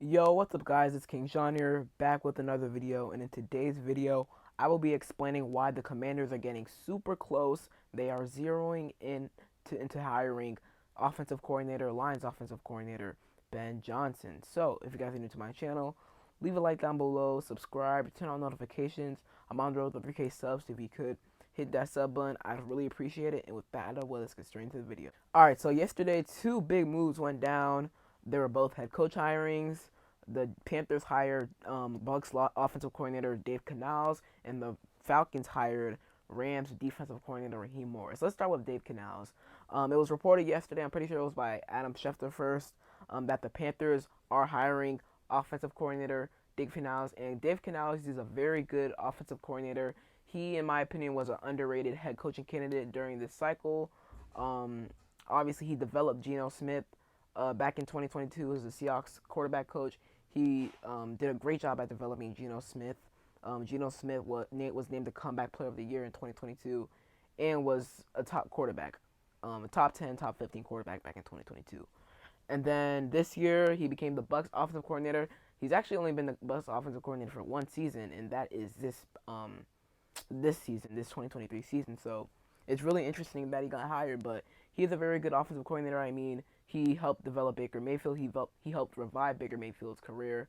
Yo, what's up guys? It's King Sean here, back with another video, and in today's video, I will be explaining why the Commanders are getting super close. They are zeroing in into hiring offensive coordinator, Lions offensive coordinator, Ben Johnson. So, if you guys are new to my channel, leave a like down below, subscribe, turn on notifications. I'm on the road to 3K subs, so if you could hit that sub button, I'd really appreciate it. And with that out of the way, let's get straight into the video. Alright, so yesterday, two big moves went down. They were both head coach hirings. The Panthers hired Bucks offensive coordinator Dave Canales, and the Falcons hired Rams defensive coordinator Raheem Morris. Let's start with Dave Canales. It was reported yesterday, I'm pretty sure it was by Adam Schefter first, that the Panthers are hiring offensive coordinator Dave Canales, and Dave Canales is a very good offensive coordinator. He, in my opinion, was an underrated head coaching candidate during this cycle. Um, Obviously, he developed Geno Smith back in 2022 as the Seahawks quarterback coach. He did a great job at developing Geno Smith. Geno Smith was named the Comeback Player of the Year in 2022 and was a top quarterback, a top 10, top 15 quarterback back in 2022. And then this year, he became the Bucks offensive coordinator. He's actually only been the Bucks offensive coordinator for one season, and that is this season, this 2023 season. So it's really interesting that he got hired, but he's a very good offensive coordinator. I mean, he helped develop Baker Mayfield. He helped revive Baker Mayfield's career.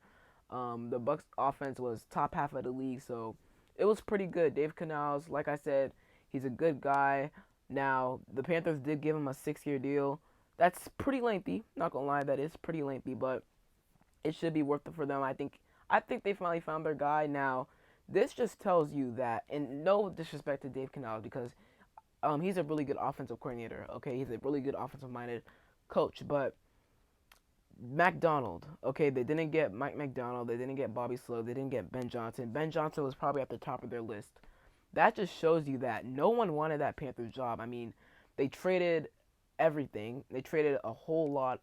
The Bucks offense was top half of the league, so it was pretty good. Dave Canales, like I said, he's a good guy. Now the Panthers did give him a 6-year deal. That's pretty lengthy. Not gonna lie, that is pretty lengthy, but it should be worth it for them. I think they finally found their guy. Now, this just tells you that, and no disrespect to Dave Canales, because he's a really good offensive coordinator. Okay, he's a really good offensive-minded coach. But McDonald, okay, they didn't get Mike McDonald, they didn't get Bobby Slow, they didn't get Ben Johnson. Ben Johnson was probably at the top of their list. That just shows you that no one wanted that Panthers job. I mean, they traded everything. They traded a whole lot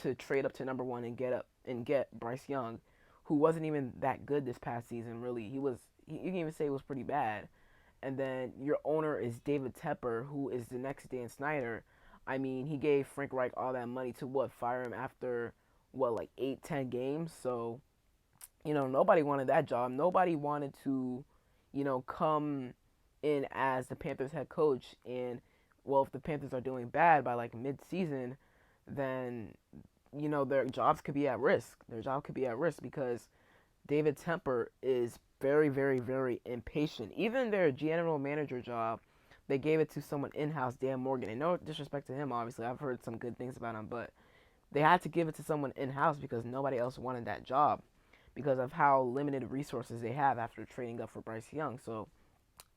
to trade up to number one and get Bryce Young, who wasn't even that good this past season. Really, you can even say it was pretty bad. And then your owner is David Tepper, who is the next Dan Snyder. I mean, he gave Frank Reich all that money to fire him after like 8, 10 games. So nobody wanted that job. Nobody wanted to come in as the Panthers head coach. And if the Panthers are doing bad by like mid-season, then their jobs could be at risk. Their job could be at risk because David Tepper is very, very, very impatient. Even their general manager job, they gave it to someone in-house, Dan Morgan. And no disrespect to him, obviously. I've heard some good things about him, but they had to give it to someone in-house because nobody else wanted that job because of how limited resources they have after trading up for Bryce Young. So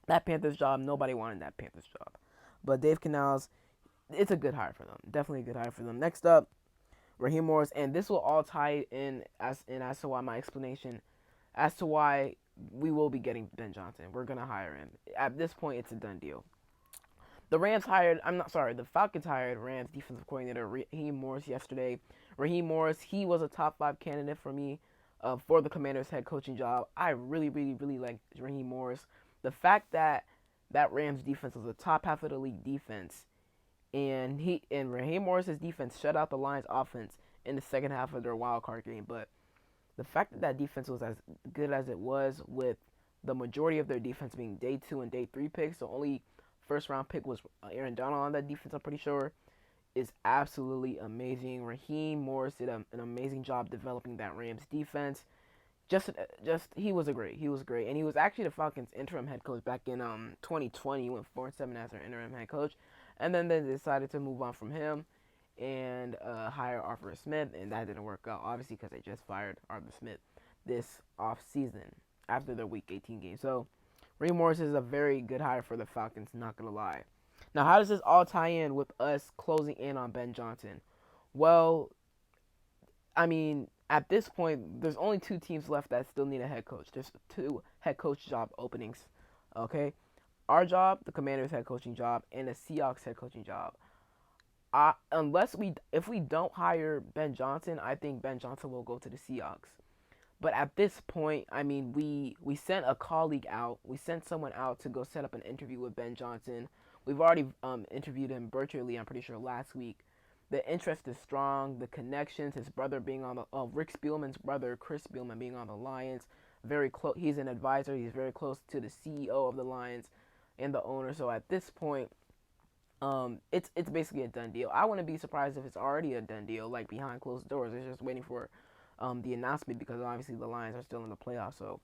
that Panthers job, nobody wanted that Panthers job. But Dave Canales, it's a good hire for them. Definitely a good hire for them. Next up, Raheem Morris, and this will all tie in as to why my explanation as to why we will be getting Ben Johnson. We're gonna hire him. At this point, it's a done deal. The Rams hired. I'm not sorry. The Falcons hired Rams defensive coordinator Raheem Morris yesterday. Raheem Morris, he was a top 5 candidate for me for the Commanders head coaching job. I really, really, really like Raheem Morris. The fact that that Rams defense was a top half of the league defense, and Raheem Morris's defense shut out the Lions offense in the second half of their wild card game. But the fact that that defense was as good as it was, with the majority of their defense being day 2 and day 3 picks, the only first round pick was Aaron Donald on that defense, I'm pretty sure, is absolutely amazing. Raheem Morris did an amazing job developing that Rams defense. Just he was great, and he was actually the Falcons interim head coach back in 2020. He went 4-7 as their interim head coach, and then they decided to move on from him and hire Arthur Smith, and that didn't work out, obviously, because they just fired Arthur Smith this off season after their Week 18 game. So Raheem Morris is a very good hire for the Falcons, not gonna lie. Now, how does this all tie in with us closing in on Ben Johnson? Well, I mean, at this point, there's only two teams left that still need a head coach. There's two head coach job openings. Okay, our job, the Commanders head coaching job, and the Seahawks head coaching job. If we don't hire Ben Johnson, I think Ben Johnson will go to the Seahawks. But at this point, I mean, we sent a colleague out. We sent someone out to go set up an interview with Ben Johnson. We've already interviewed him virtually, I'm pretty sure, last week. The interest is strong. The connections, his brother being on the Rick Spielman's brother, Chris Spielman, being on the Lions, very close. He's an advisor. He's very close to the CEO of the Lions and the owner. So at this point, it's basically a done deal. I wouldn't be surprised if it's already a done deal, like behind closed doors. They're just waiting for the announcement because obviously the Lions are still in the playoffs. So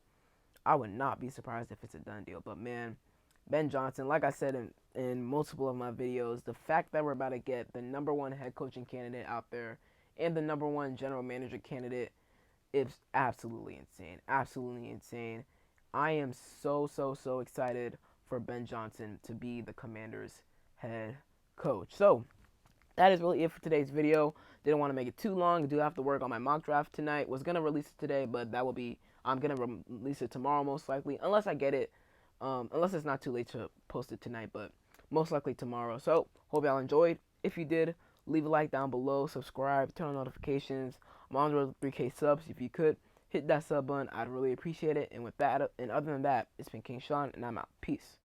I would not be surprised if it's a done deal. But man, Ben Johnson, like I said in multiple of my videos, the fact that we're about to get the number one head coaching candidate out there and the number one general manager candidate is absolutely insane. Absolutely insane. I am so excited for Ben Johnson to be the Commanders' head coach. So that is really it for today's video. Didn't want to make it too long. I do have to work on my mock draft tonight. Was gonna release it today, but that will be I'm gonna release it tomorrow most likely, unless I get it. Unless it's not too late to post it tonight, but most likely tomorrow. So hope y'all enjoyed. If you did, leave a like down below, subscribe, turn on notifications. I'm on the road to 3K subs. If you could hit that sub button, I'd really appreciate it. And with that, and other than that, it's been King Sean, and I'm out. Peace.